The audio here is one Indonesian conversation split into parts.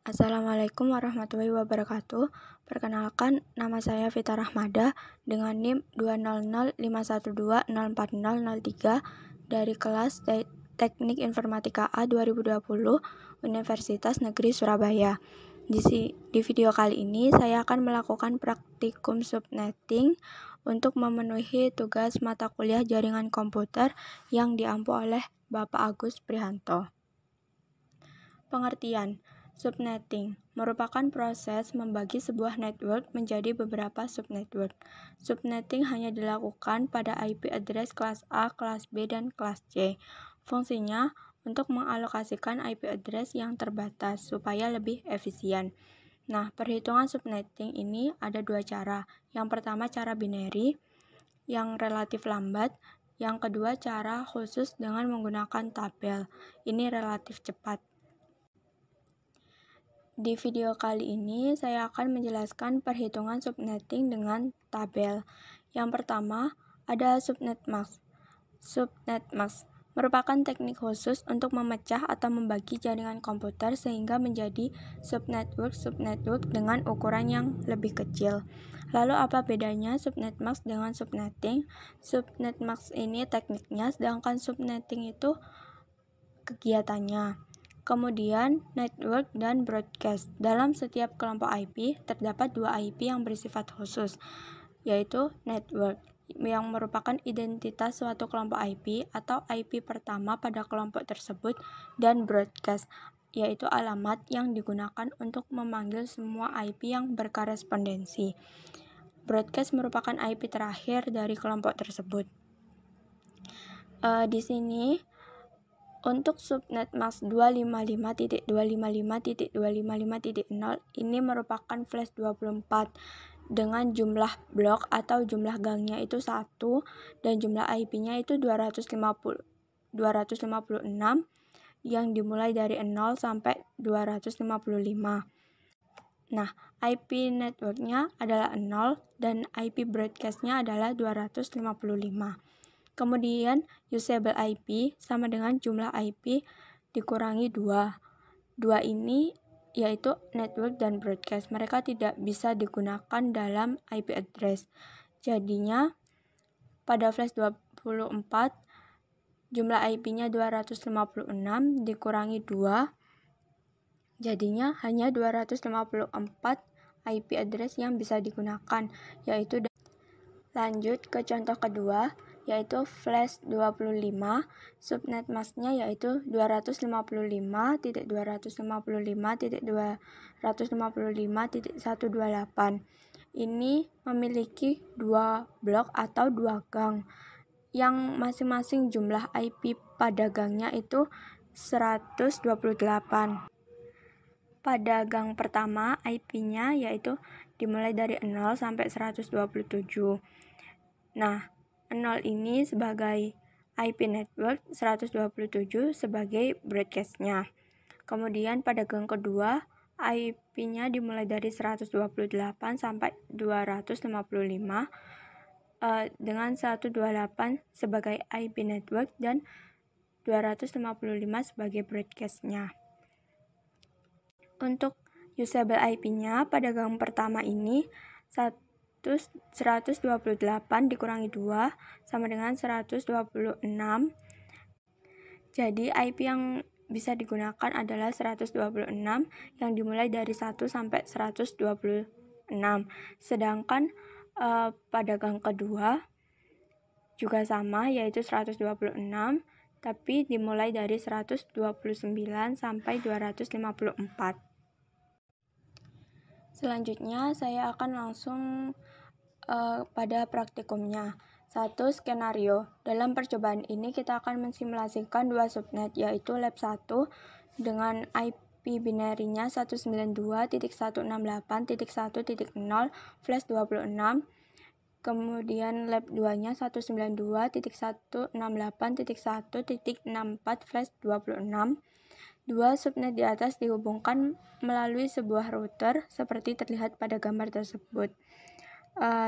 Assalamualaikum warahmatullahi wabarakatuh. Perkenalkan, nama saya Vita Rahmada dengan NIM 20051204003 dari kelas Teknik Informatika A 2020 Universitas Negeri Surabaya. Di video kali ini saya akan melakukan praktikum subnetting untuk memenuhi tugas mata kuliah jaringan komputer yang diampu oleh Bapak Agus Prihanto. Pengertian subnetting merupakan proses membagi sebuah network menjadi beberapa subnetwork. Subnetting hanya dilakukan pada IP address kelas A, kelas B, dan kelas C. Fungsinya untuk mengalokasikan IP address yang terbatas supaya lebih efisien. Nah, perhitungan subnetting ini ada dua cara. Yang pertama cara binary yang relatif lambat. Yang kedua cara khusus dengan menggunakan tabel. Ini relatif cepat. Di video kali ini, saya akan menjelaskan perhitungan subnetting dengan tabel. Yang pertama, ada subnetmask. Subnetmask merupakan teknik khusus untuk memecah atau membagi jaringan komputer sehingga menjadi subnetwork dengan ukuran yang lebih kecil. Lalu apa bedanya subnetmask dengan subnetting? Subnetmask ini tekniknya, sedangkan subnetting itu kegiatannya. Kemudian, network dan broadcast. Dalam setiap kelompok IP, terdapat dua IP yang bersifat khusus, yaitu network, yang merupakan identitas suatu kelompok IP atau IP pertama pada kelompok tersebut, dan broadcast, yaitu alamat yang digunakan untuk memanggil semua IP yang berkorespondensi. Broadcast merupakan IP terakhir dari kelompok tersebut. Di sini, untuk subnetmask 255.255.255.0 ini merupakan flash 24 dengan jumlah blok atau jumlah gangnya itu 1 dan jumlah IP-nya itu 256 yang dimulai dari 0 sampai 255. Nah, IP networknya adalah 0 dan IP broadcast-nya adalah 255. Kemudian usable IP sama dengan jumlah IP dikurangi 2. 2 ini yaitu network dan broadcast. Mereka tidak bisa digunakan dalam IP address. Jadinya pada flash 24 jumlah IP-nya 256 dikurangi 2. Jadinya hanya 254 IP address yang bisa digunakan, yaitu lanjut ke contoh kedua, yaitu flash 25, subnetmasknya yaitu 255.255.255.128. Ini memiliki dua blok atau dua gang, yang masing-masing jumlah IP pada gangnya itu 128. Pada gang pertama, IP-nya yaitu dimulai dari 0 sampai 127. Nah, 0 ini sebagai IP network, 127 sebagai broadcast-nya. Kemudian pada gang kedua, IP-nya dimulai dari 128 sampai 255 dengan 128 sebagai IP network dan 255 sebagai broadcast-nya. Untuk usable IP-nya pada gang pertama ini 128 dikurangi 2 sama dengan 126. Jadi IP yang bisa digunakan adalah 126 yang dimulai dari 1 sampai 126. Sedangkan pada gang kedua juga sama, yaitu 126, tapi dimulai dari 129 sampai 254. Selanjutnya saya akan langsung pada praktikumnya. 1. Skenario. Dalam percobaan ini kita akan mensimulasikan dua subnet, yaitu lab 1 dengan IP binary-nya 192.168.1.0 flash 26. Kemudian lab 2-nya 192.168.1.64 flash 26. Dua subnet di atas dihubungkan melalui sebuah router seperti terlihat pada gambar tersebut.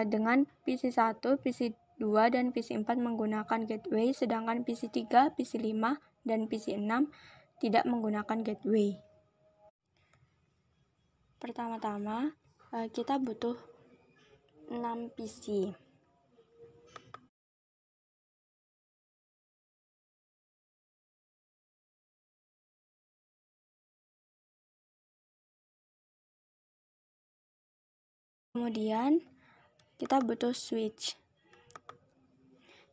Dengan PC1, PC2, dan PC4 menggunakan gateway, sedangkan PC3, PC5, dan PC6 tidak menggunakan gateway. Pertama-tama, kita butuh 6 PC. Kemudian kita butuh switch.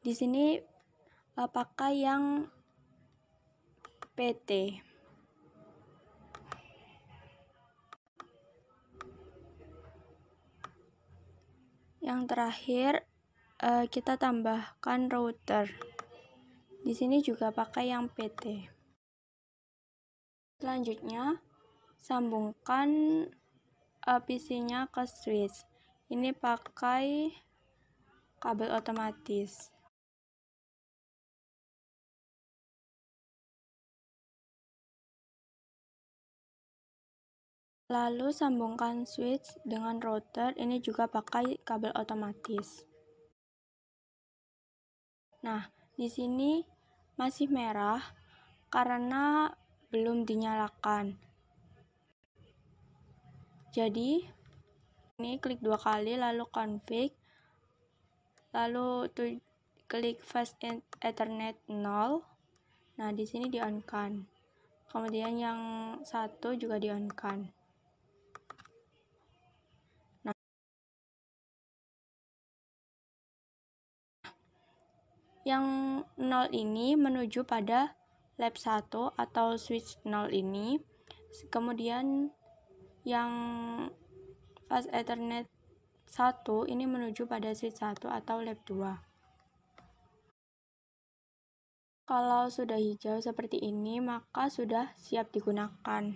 Di sini pakai yang PT. Yang terakhir kita tambahkan router. Di sini juga pakai yang PT. Selanjutnya sambungkan PC-nya ke switch. Ini pakai kabel otomatis. Lalu sambungkan switch dengan router, ini juga pakai kabel otomatis. Nah, di sini masih merah karena belum dinyalakan. Jadi, ini klik 2 kali lalu config, lalu klik fast ethernet 0. Nah, di sini di-on-kan. Kemudian yang satu juga di-on-kan. Yang 0 ini menuju pada lab 1 atau switch 0 ini. Kemudian yang fast ethernet 1 ini menuju pada switch 1 atau lab 2. Kalau sudah hijau seperti ini, maka sudah siap digunakan.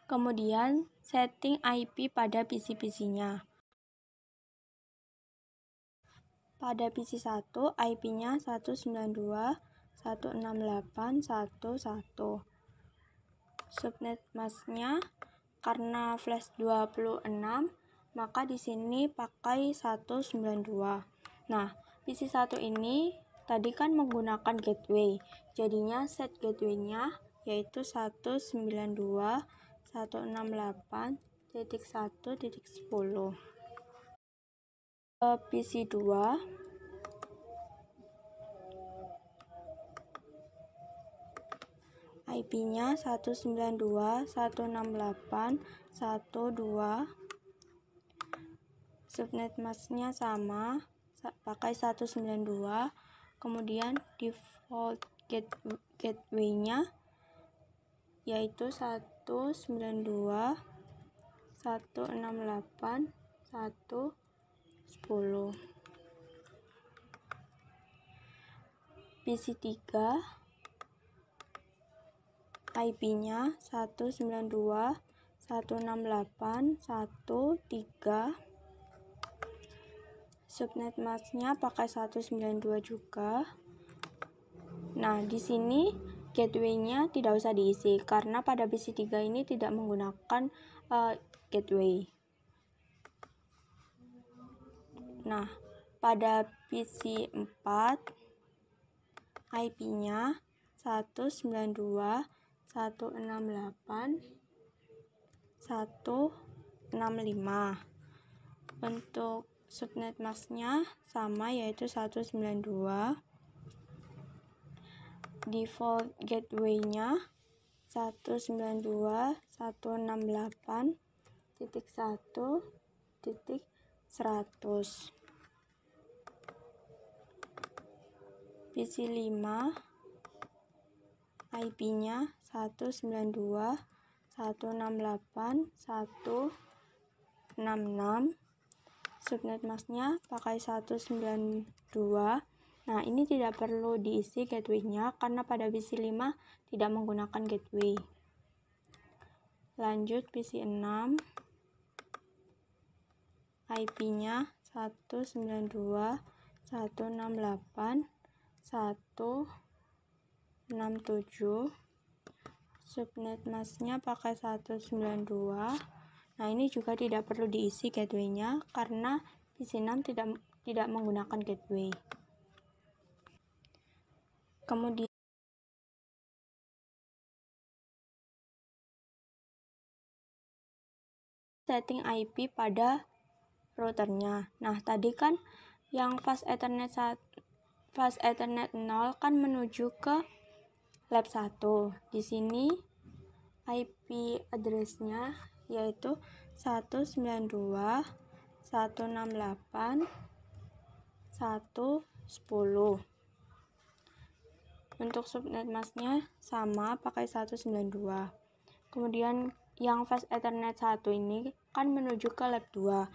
Kemudian setting IP pada PC-PC-nya. Pada PC 1, IP-nya 192.168.1.1. Subnet mask-nya karena flash 26, maka di sini pakai 192. Nah, PC 1 ini tadi kan menggunakan gateway. Jadinya set gateway-nya yaitu 192.168.1.10. PC 2 IP-nya 192.168.1.2. Subnet mask-nya sama, pakai 192. Kemudian default gateway-nya yaitu 192.168.1.10. PC 3 IP-nya 192.168.1.3. Subnet mask-nya pakai 192 juga. Nah, di sini gateway-nya tidak usah diisi karena pada PC 3 ini tidak menggunakan gateway. Nah, pada PC 4 IP-nya 192.168.165. Untuk subnet mask-nya sama yaitu 192. Default gateway-nya 192.168.1.100. PC 5 IP-nya 192.168.166. Subnet mask-nya pakai 192. Nah, ini tidak perlu diisi gateway-nya karena pada PC 5 tidak menggunakan gateway. Lanjut PC 6 IP-nya 192.168.167. Subnet mask-nya pakai 192. Nah, ini juga tidak perlu diisi gateway-nya karena PC 6 tidak menggunakan gateway. Kemudian setting IP pada routernya. Nah, tadi kan yang fast Ethernet 0 kan menuju ke lab 1. Di sini IP address-nya yaitu 192.168.1.10. Untuk subnet mask-nya sama, pakai 192. Kemudian yang fast Ethernet 1 ini kan menuju ke lab 2.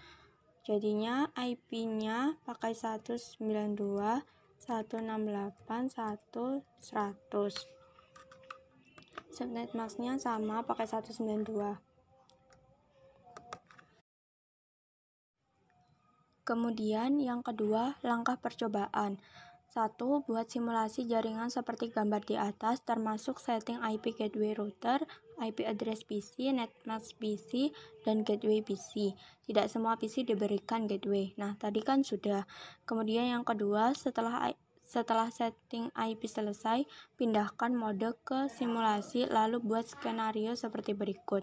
Jadinya IP-nya pakai 192.168.1.100. Subnet mask-nya sama, pakai 192. Kemudian yang kedua, langkah percobaan. 1. Buat simulasi jaringan seperti gambar di atas, termasuk setting IP gateway router, IP address PC, netmask PC, dan gateway PC. Tidak semua PC diberikan gateway. Nah, tadi kan sudah. Kemudian yang kedua, setelah setting IP selesai, pindahkan mode ke simulasi, lalu buat skenario seperti berikut.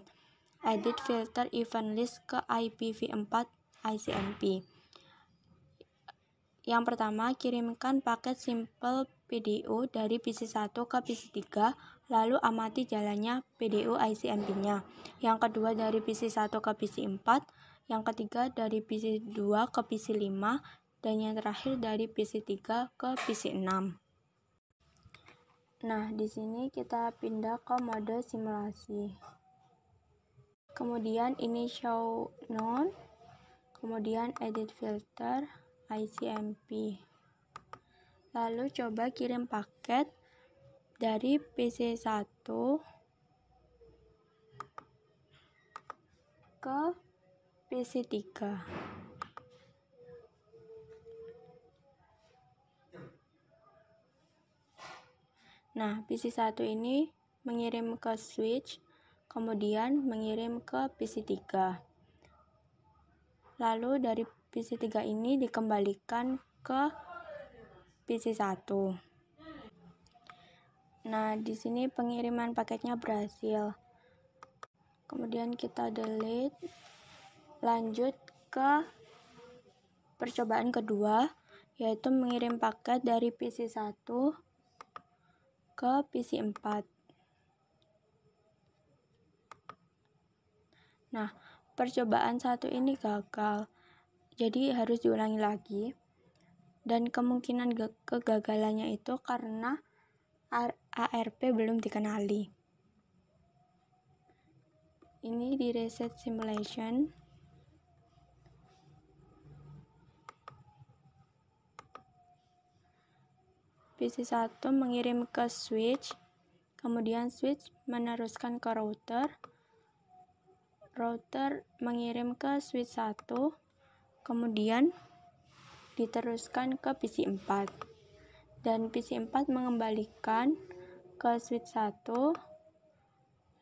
Edit filter event list ke IPv4 ICMP. Yang pertama, kirimkan paket simple PDU dari PC1 ke PC3, lalu amati jalannya PDU ICMP-nya. Yang kedua, dari PC1 ke PC4, yang ketiga dari PC2 ke PC5, dan yang terakhir dari PC3 ke PC6. Nah, di sini kita pindah ke mode simulasi. Kemudian ini show none, kemudian edit filter ICMP. Lalu coba kirim paket dari PC1 ke PC3. Nah, PC1 ini mengirim ke switch, kemudian mengirim ke PC3. Lalu dari PC3 ini dikembalikan ke PC1. Nah, di sini pengiriman paketnya berhasil. Kemudian kita delete. Lanjut ke percobaan kedua, yaitu mengirim paket dari PC1 ke PC4. Nah, percobaan satu ini gagal, jadi harus diulangi lagi. Dan kemungkinan kegagalannya itu karena ARP belum dikenali. Ini di reset simulation. PC1 mengirim ke switch, kemudian switch meneruskan ke router. Router mengirim ke switch 1, kemudian diteruskan ke PC4. Dan PC4 mengembalikan ke switch 1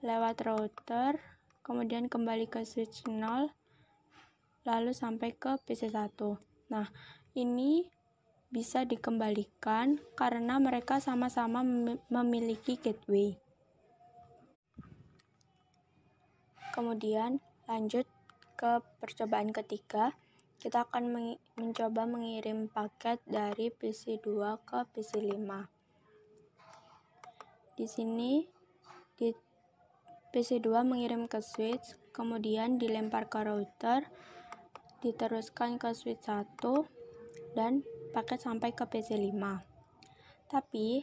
lewat router, kemudian kembali ke switch 0, lalu sampai ke PC1. Nah, ini bisa dikembalikan karena mereka sama-sama memiliki gateway. Kemudian lanjut ke percobaan ketiga, kita akan mencoba mengirim paket dari PC2 ke PC5. Di sini di PC2 mengirim ke switch, kemudian dilempar ke router, diteruskan ke switch 1, dan paket sampai ke PC5. Tapi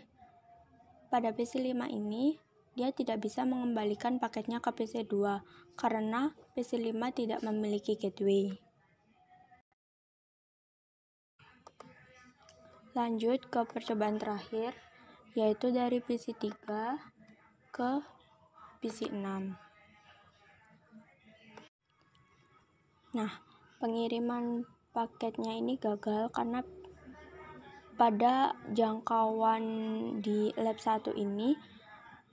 pada PC5 ini dia tidak bisa mengembalikan paketnya ke PC2 karena PC5 tidak memiliki gateway. Lanjut ke percobaan terakhir, yaitu dari PC3 ke PC6. Nah, pengiriman paketnya ini gagal karena pada jangkauan di lab 1 ini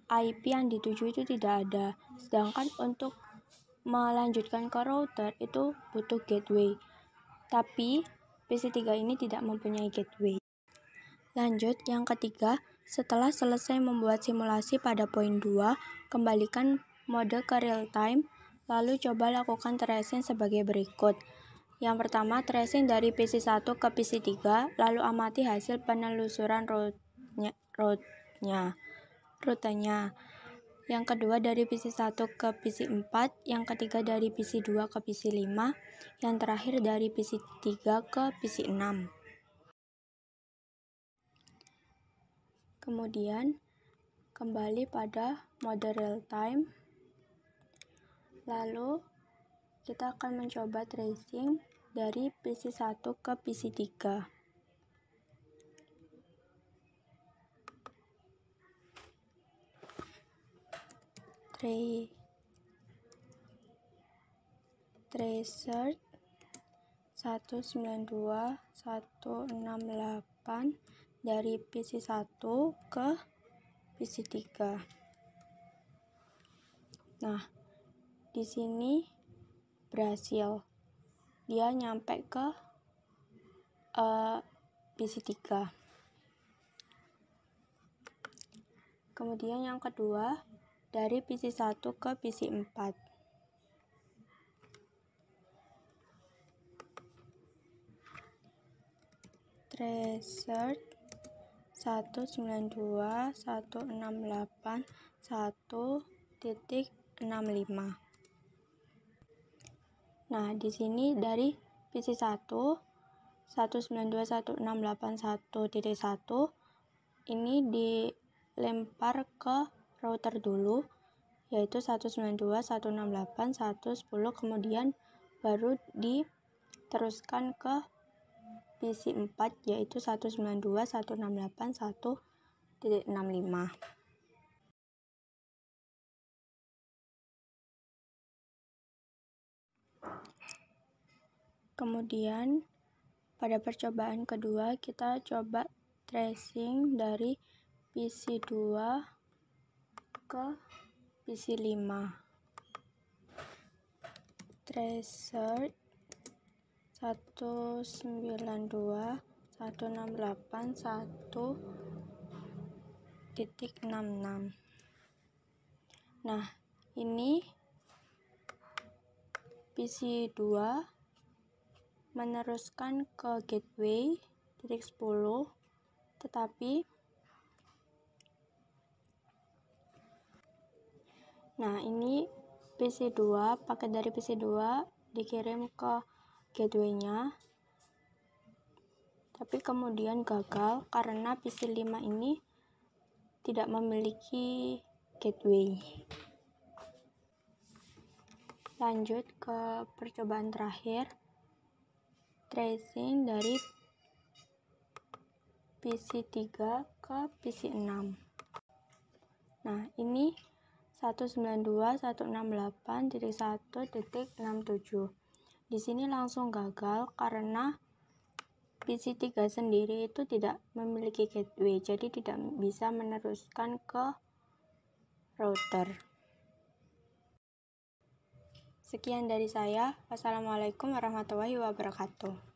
IP yang dituju itu tidak ada. Sedangkan untuk melanjutkan ke router itu butuh gateway. Tapi PC3 ini tidak mempunyai gateway. Lanjut yang ketiga, setelah selesai membuat simulasi pada poin 2, kembalikan mode ke real time, Lalu coba lakukan tracing sebagai berikut. Yang pertama, tracing dari PC1 ke PC3, lalu amati hasil penelusuran rutenya. Yang kedua, dari PC1 ke PC4, yang ketiga dari PC2 ke PC5, yang terakhir dari PC3 ke PC6. Kemudian, kembali pada mode real time. Lalu, kita akan mencoba tracing dari PC1 ke PC3. Tracer 192.168 dari PC1 ke PC3. Nah, di sini berhasil. Dia nyampe ke PC3. Kemudian yang kedua, dari PC1 ke PC4. Tracer 192.168.1.65. Nah, di sini dari PC1 192.168.1.1 ini dilempar ke router dulu, yaitu 192.168.1.10, kemudian baru diteruskan ke PC4, yaitu 192.168.1.65. Kemudian pada percobaan kedua kita coba tracing dari PC2 ke PC5. Tracer 192.168.1.66. Nah, ini PC2 meneruskan ke gateway titik 10, tetapi ini PC2, paket dari PC2 dikirim ke gateway-nya, tapi kemudian gagal karena PC5 ini tidak memiliki gateway. Lanjut ke percobaan terakhir, tracing dari PC3 ke PC6. Nah, ini 192.168.1.67. Di sini langsung gagal karena PC3 sendiri itu tidak memiliki gateway, jadi tidak bisa meneruskan ke router. Sekian dari saya. Wassalamualaikum warahmatullahi wabarakatuh.